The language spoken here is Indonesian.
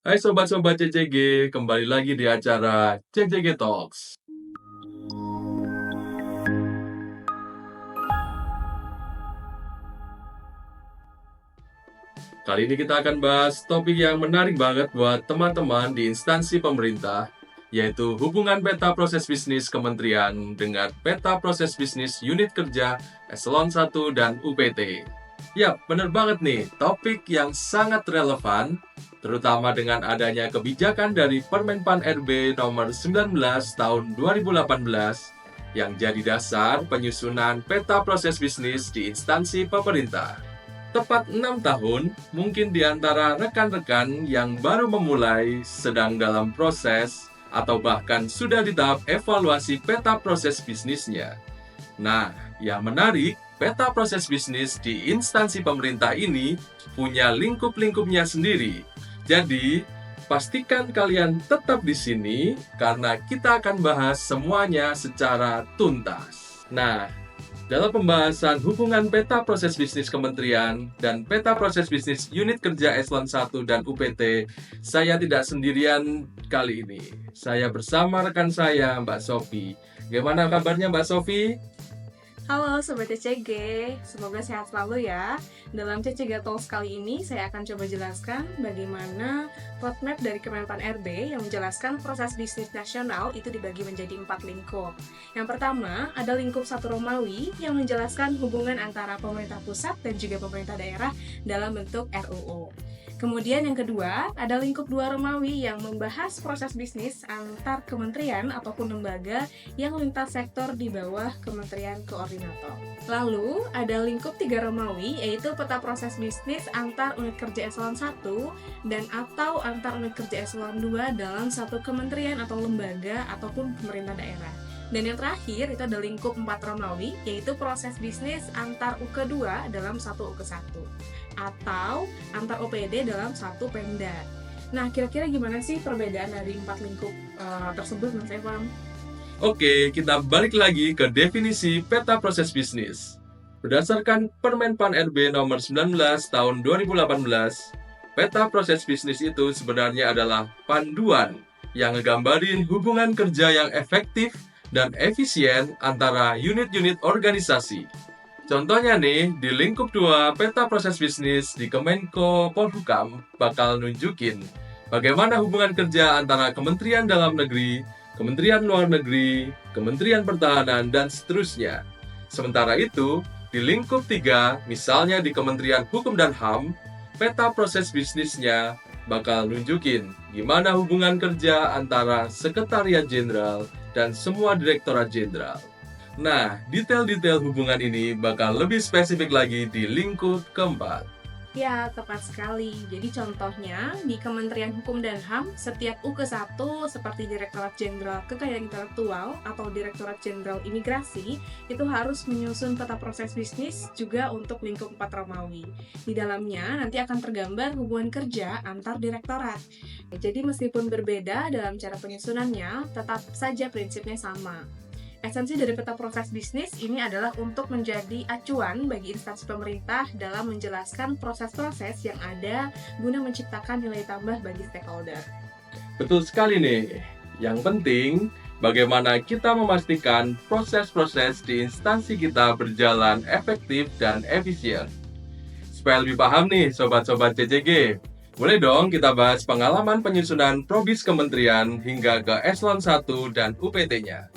Hai sobat-sobat CCG, kembali lagi di acara CCG Talks. Kali ini kita akan bahas topik yang menarik banget buat teman-teman di instansi pemerintah, yaitu hubungan peta proses bisnis kementerian dengan peta proses bisnis unit kerja Eselon 1 dan UPT. Yap, bener banget nih, topik yang sangat relevan, terutama dengan adanya kebijakan dari Permenpan RB nomor 19 tahun 2018 yang jadi dasar penyusunan peta proses bisnis di instansi pemerintah. Tepat 6 tahun, mungkin di antara rekan-rekan yang baru memulai, sedang dalam proses, atau bahkan sudah di tahap evaluasi peta proses bisnisnya. Nah, yang menarik, peta proses bisnis di instansi pemerintah ini punya lingkup-lingkupnya sendiri. Jadi, pastikan kalian tetap di sini karena kita akan bahas semuanya secara tuntas. Nah, dalam pembahasan hubungan peta proses bisnis kementerian dan peta proses bisnis unit kerja Eselon 1 dan UPT, saya tidak sendirian kali ini. Saya bersama rekan saya, Mbak Sofi. Gimana kabarnya Mbak Sofi? Halo Sobat CCG, semoga sehat selalu ya. Dalam CCG Talks kali ini, saya akan coba jelaskan bagaimana roadmap dari Kemenpan RB yang menjelaskan proses bisnis nasional itu dibagi menjadi 4 lingkup. Yang pertama, ada lingkup 1 Romawi yang menjelaskan hubungan antara pemerintah pusat dan juga pemerintah daerah dalam bentuk RUU. Kemudian yang kedua, ada lingkup 2 Romawi yang membahas proses bisnis antar kementerian ataupun lembaga yang lintas sektor di bawah Kementerian Koordinator. Lalu, ada lingkup 3 Romawi yaitu peta proses bisnis antar unit kerja Eselon 1 dan atau antar unit kerja Eselon 2 dalam satu kementerian atau lembaga ataupun pemerintah daerah. Dan yang terakhir itu ada lingkup 4 Romawi yaitu proses bisnis antar UK2 dalam satu UK1 atau antar OPD dalam satu Pemda. Nah, kira-kira gimana sih perbedaan dari 4 lingkup tersebut, Mas Evan? Oke, kita balik lagi ke definisi peta proses bisnis. Berdasarkan Permenpan RB nomor 19 tahun 2018, peta proses bisnis itu sebenarnya adalah panduan yang ngegambarin hubungan kerja yang efektif dan efisien antara unit-unit organisasi. Contohnya nih, di lingkup 2 peta proses bisnis di Kemenko Polhukam bakal nunjukin bagaimana hubungan kerja antara Kementerian Dalam Negeri, Kementerian Luar Negeri, Kementerian Pertahanan, dan seterusnya. Sementara itu, di lingkup 3, misalnya di Kementerian Hukum dan HAM, peta proses bisnisnya bakal nunjukin gimana hubungan kerja antara Sekretariat Jenderal dan semua Direktorat Jenderal. Nah, detail-detail hubungan ini bakal lebih spesifik lagi di lingkup keempat. Ya, tepat sekali. Jadi contohnya, di Kementerian Hukum dan HAM, setiap UK1 seperti Direktorat Jenderal Kekayaan Intelektual atau Direktorat Jenderal Imigrasi, itu harus menyusun peta proses bisnis juga untuk lingkup 4 Romawi. Di dalamnya nanti akan tergambar hubungan kerja antar direktorat. Jadi meskipun berbeda dalam cara penyusunannya, tetap saja prinsipnya sama. Esensi dari peta proses bisnis ini adalah untuk menjadi acuan bagi instansi pemerintah dalam menjelaskan proses-proses yang ada guna menciptakan nilai tambah bagi stakeholder. Betul sekali nih. Yang penting, bagaimana kita memastikan proses-proses di instansi kita berjalan efektif dan efisien. Supaya lebih paham nih, sobat-sobat CCG, boleh dong kita bahas pengalaman penyusunan probis kementerian hingga ke Eselon 1 dan UPT-nya.